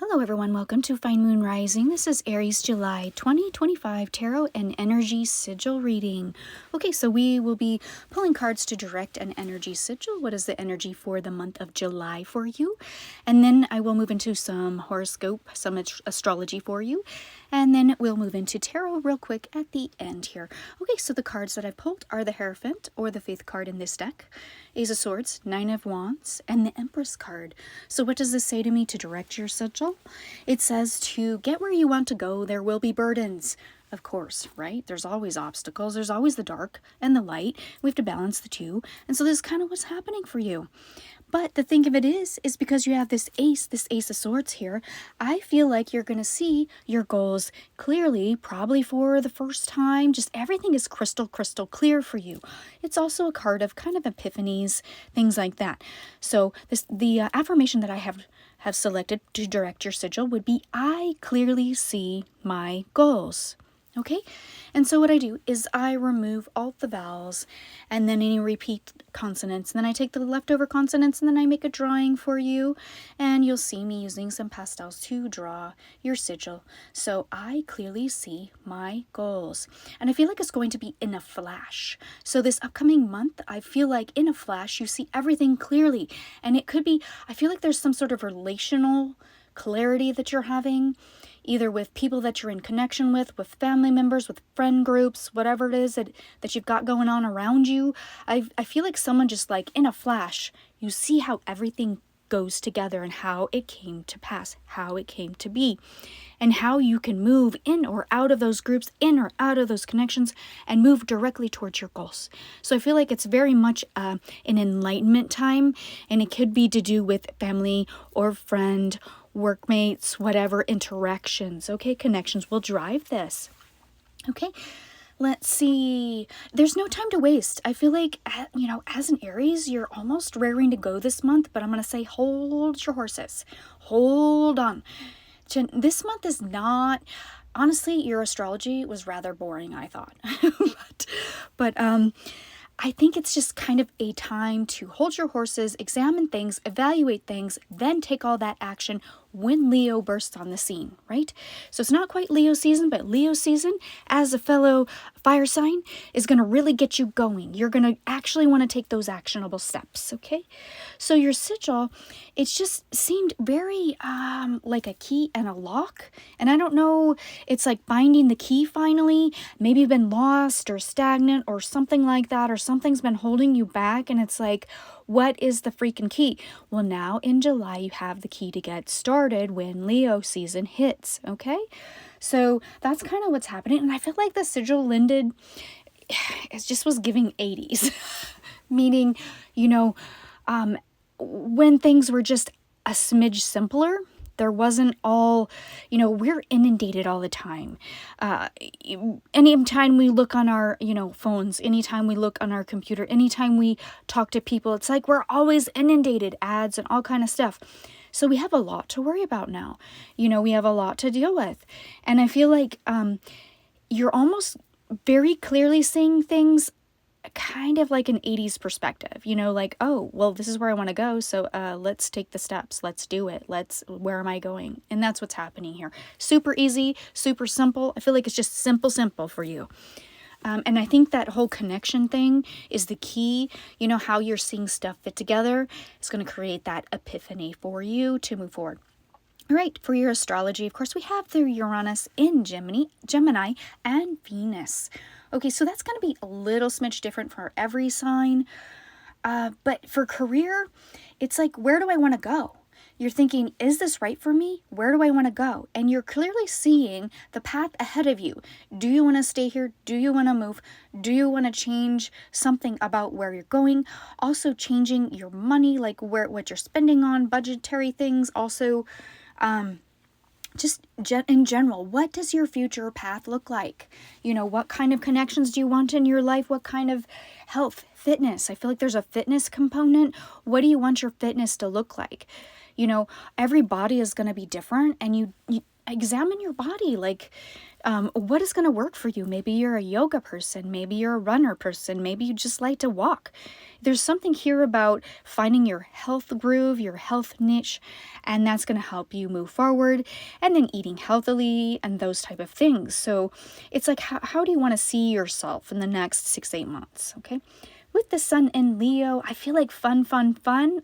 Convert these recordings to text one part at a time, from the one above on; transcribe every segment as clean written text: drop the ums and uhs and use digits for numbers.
Hello everyone, welcome to Fine Moon Rising. This is Aries July 2025 Tarot and Energy Sigil reading. Okay, so we will be pulling cards to direct an energy sigil. What is the energy for the month of July for you? And then I will move into some horoscope, some astrology for you. And then we'll move into tarot real quick at the end here. Okay, so the cards that I've pulled are the Hierophant, or the 5th card in this deck, Ace of Swords, 9 of Wands, and the Empress card. So what does this say to me to direct your sigil? It says to get where you want to go, there will be burdens. Of course, right? There's always obstacles. There's always the dark and the light. We have to balance the two. And so this is kind of what's happening for you. But the thing of it is because you have this Ace of Swords here, I feel like you're going to see your goals clearly, probably for the first time. Just everything is crystal clear for you. It's also a card of kind of epiphanies, things like that. So the affirmation that I have selected to direct your sigil would be, I clearly see my goals. Okay, and so what I do is I remove all the vowels and then any repeat consonants. And then I take the leftover consonants and then I make a drawing for you. And you'll see me using some pastels to draw your sigil. So I clearly see my goals. And I feel like it's going to be in a flash. So this upcoming month, I feel like in a flash, you see everything clearly. And it could be, I feel like there's some sort of relational clarity that you're having, either with people that you're in connection with family members, with friend groups, whatever it is that you've got going on around you. I feel like someone just like in a flash, you see how everything goes together and how it came to pass, how it came to be, and how you can move in or out of those groups, in or out of those connections, and move directly towards your goals. So I feel like it's very much an enlightenment time, and it could be to do with family or friend, workmates, whatever interactions, okay? Connections will drive this. Okay, let's see. There's no time to waste. I feel like, as an Aries, you're almost raring to go this month, but I'm going to say hold your horses. Hold on. This month is not, honestly, your astrology was rather boring, I thought. but I think it's just kind of a time to hold your horses, examine things, evaluate things, then take all that action when Leo bursts on the scene, right? So it's not quite Leo season, but Leo season, as a fellow fire sign, is going to really get you going. You're going to actually want to take those actionable steps, okay? So your sigil, it just seemed very like a key and a lock. And I don't know, it's like finding the key finally. Maybe you've been lost or stagnant or something like that, or something's been holding you back. And it's like, what is the freaking key? Well, now in July, you have the key to get started when Leo season hits, okay? So that's kind of what's happening. And I feel like the sigil ended, it just was giving 80s, meaning, when things were just a smidge simpler. There wasn't all, we're inundated all the time. Anytime we look on our, phones, anytime we look on our computer, anytime we talk to people, it's like we're always inundated, ads and all kind of stuff. So we have a lot to worry about now. We have a lot to deal with. And I feel like you're almost very clearly seeing things kind of like an 80s perspective, like, oh, well, this is where I want to go. So let's take the steps. Let's do it. Where am I going? And that's what's happening here. Super easy, super simple. I feel like it's just simple for you. And I think that whole connection thing is the key. How you're seeing stuff fit together is going to create that epiphany for you to move forward. All right, for your astrology, of course, we have the Uranus in Gemini, and Venus. Okay, so that's going to be a little smidge different for every sign. But for career, it's like, where do I want to go? You're thinking, is this right for me? Where do I want to go? And you're clearly seeing the path ahead of you. Do you want to stay here? Do you want to move? Do you want to change something about where you're going? Also changing your money, like what you're spending on, budgetary things. Also, just in general, what does your future path look like? What kind of connections do you want in your life? What kind of health, fitness? I feel like there's a fitness component. What do you want your fitness to look like? You know, every body is going to be different, and you examine your body. Like, what is going to work for you? Maybe you're a yoga person. Maybe you're a runner person. Maybe you just like to walk. There's something here about finding your health groove, your health niche, and that's going to help you move forward. And then eating healthily and those type of things. So it's like, how do you want to see yourself in the next 6-8 months? Okay. With the sun in Leo, I feel like fun.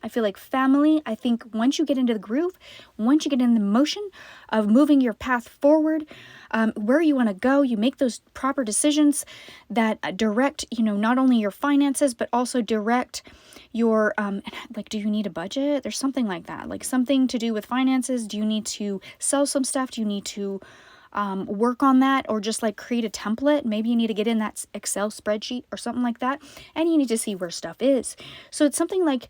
I feel like family. I think once you get into the groove, once you get in the motion of moving your path forward, where you want to go, you make those proper decisions that direct, not only your finances, but also direct your, like, do you need a budget? There's something like that, like something to do with finances. Do you need to sell some stuff? Do you need to work on that, or just like create a template? Maybe you need to get in that Excel spreadsheet or something like that, and you need to see where stuff is. So it's something like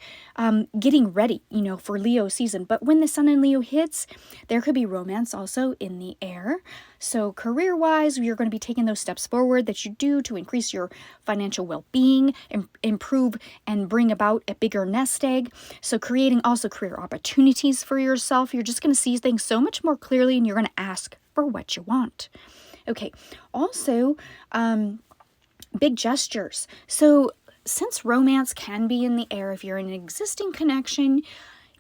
getting ready, for Leo season. But when the sun in Leo hits, there could be romance also in the air. So career-wise, you're going to be taking those steps forward that you do to increase your financial well-being, improve and bring about a bigger nest egg. So creating also career opportunities for yourself. You're just going to see things so much more clearly, and you're going to ask for what you want. Okay, also, big gestures. So since romance can be in the air, if you're in an existing connection, you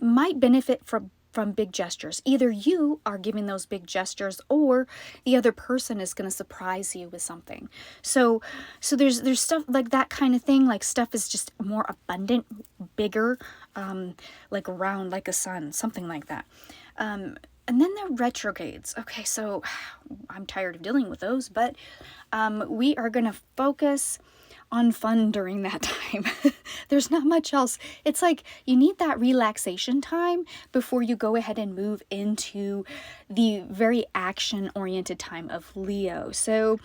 might benefit from big gestures. Either you are giving those big gestures, or the other person is going to surprise you with something. So there's stuff like that kind of thing. Like, stuff is just more abundant, bigger, like around like a sun, something like that. And then the retrogrades. Okay, so I'm tired of dealing with those, but we are going to focus on fun during that time. There's not much else. It's like you need that relaxation time before you go ahead and move into the very action-oriented time of Leo. So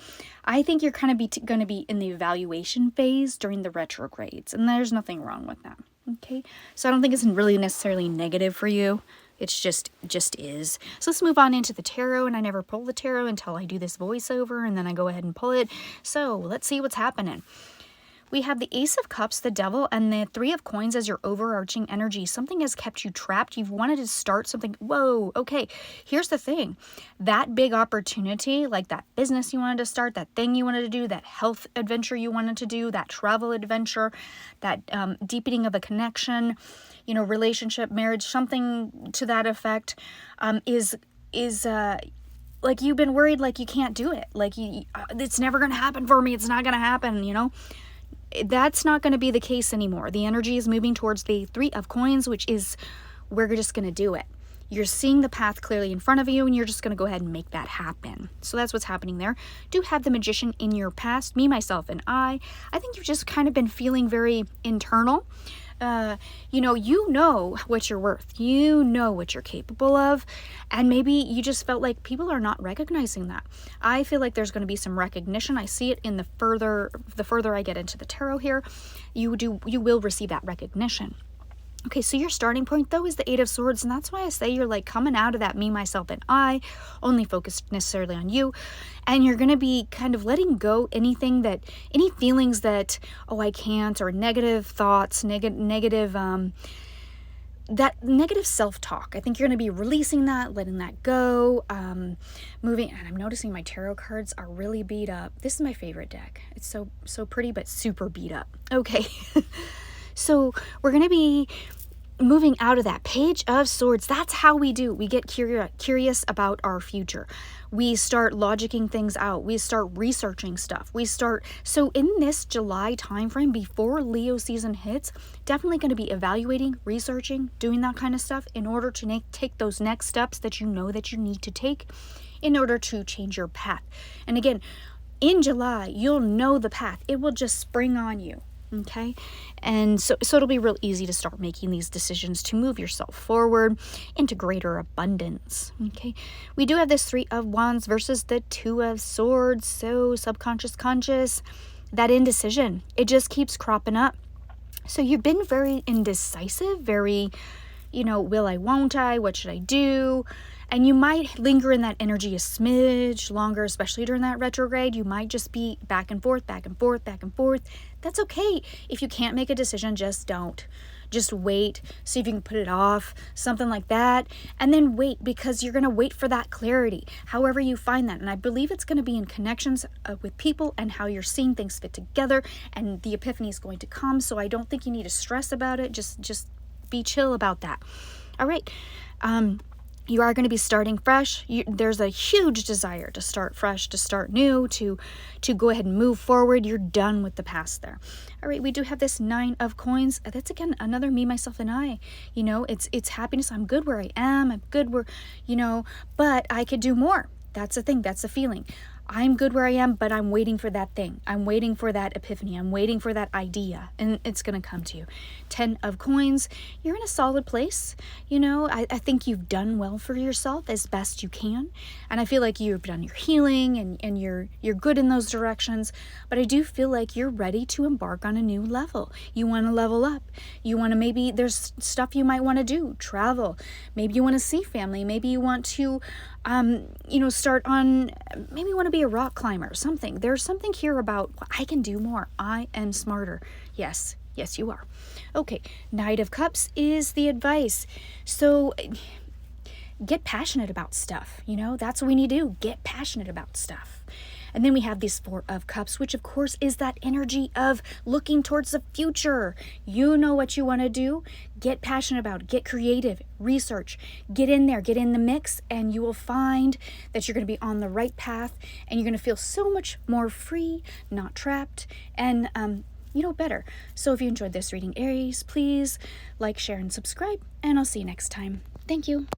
I think you're kind of going to be in the evaluation phase during the retrogrades, and there's nothing wrong with that. Okay, so I don't think it's really necessarily negative for you. It's just is. So let's move on into the tarot, and I never pull the tarot until I do this voiceover, and then I go ahead and pull it. So let's see what's happening. We have the Ace of Cups, the Devil, and the Three of Coins as your overarching energy. Something has kept you trapped. You've wanted to start something. Whoa, okay. Here's the thing. That big opportunity, like that business you wanted to start, that thing you wanted to do, that health adventure you wanted to do, that travel adventure, that deepening of a connection, relationship, marriage, something to that effect, is like you've been worried, like you can't do it. Like it's never going to happen for me. It's not going to happen, That's not going to be the case anymore. The energy is moving towards the Three of Coins, which is we're just going to do it. You're seeing the path clearly in front of you, and you're just going to go ahead and make that happen. So that's what's happening there. Do have the Magician in your past, me, myself, and I think you've just kind of been feeling very internal. You know what you're worth. You know what you're capable of. And maybe you just felt like people are not recognizing that. I feel like there's going to be some recognition. I see it in the further I get into the tarot here. You will receive that recognition. Okay, so your starting point, though, is the Eight of Swords, and that's why I say you're like coming out of that me, myself, and I, only focused necessarily on you, and you're going to be kind of letting go any feelings that, oh, I can't, or negative thoughts, negative self-talk. I think you're going to be releasing that, letting that go, moving, and I'm noticing my tarot cards are really beat up. This is my favorite deck. It's so pretty, but super beat up. Okay. So we're going to be moving out of that Page of Swords. That's how we do. We get curious about our future. We start logicking things out. We start researching stuff. So in this July timeframe, before Leo season hits, definitely going to be evaluating, researching, doing that kind of stuff in order to take those next steps that you know that you need to take in order to change your path. And again, in July, you'll know the path. It will just spring on you. Okay, and so it'll be real easy to start making these decisions to move yourself forward into greater abundance. Okay, we do have this Three of Wands versus the Two of Swords. So subconscious, conscious, that indecision, it just keeps cropping up. So you've been very indecisive, very, will I, won't I, what should I do? And you might linger in that energy a smidge longer, especially during that retrograde. You might just be back and forth, back and forth, back and forth. That's okay. If you can't make a decision, just don't. just wait, see if you can put it off, something like that. And then wait, because you're going to wait for that clarity, however you find that. And I believe it's going to be in connections with people and how you're seeing things fit together, and the epiphany is going to come. So I don't think you need to stress about it. Just be chill about that. All right. You are going to be starting fresh. There's a huge desire to start fresh, to start new, to go ahead and move forward. You're done with the past there. All right, we do have this 9 of coins. That's, again, another me, myself, and I. You know, it's happiness. I'm good where I am. I'm good where, you know, but I could do more. That's the thing. That's the feeling. I'm good where I am, but I'm waiting for that thing. I'm waiting for that epiphany. I'm waiting for that idea, and it's going to come to you. 10 of coins. You're in a solid place. You know, I think you've done well for yourself as best you can, and I feel like you've done your healing, and you're good in those directions, but I do feel like you're ready to embark on a new level. You want to level up. You want to, maybe there's stuff you might want to do, travel. Maybe you want to see family. Maybe you want to start on, maybe you want to be a rock climber or something. There's something here about, I can do more. I am smarter. Yes, you are. Okay, Knight of Cups is the advice. So get passionate about stuff. You know, that's what we need to do. Get passionate about stuff. And then we have this 4 of Cups, which of course is that energy of looking towards the future. You know what you want to do. Get passionate about it. Get creative. Research. Get in there. Get in the mix. And you will find that you're going to be on the right path. And you're going to feel so much more free, not trapped, and better. So if you enjoyed this reading, Aries, please like, share, and subscribe. And I'll see you next time. Thank you.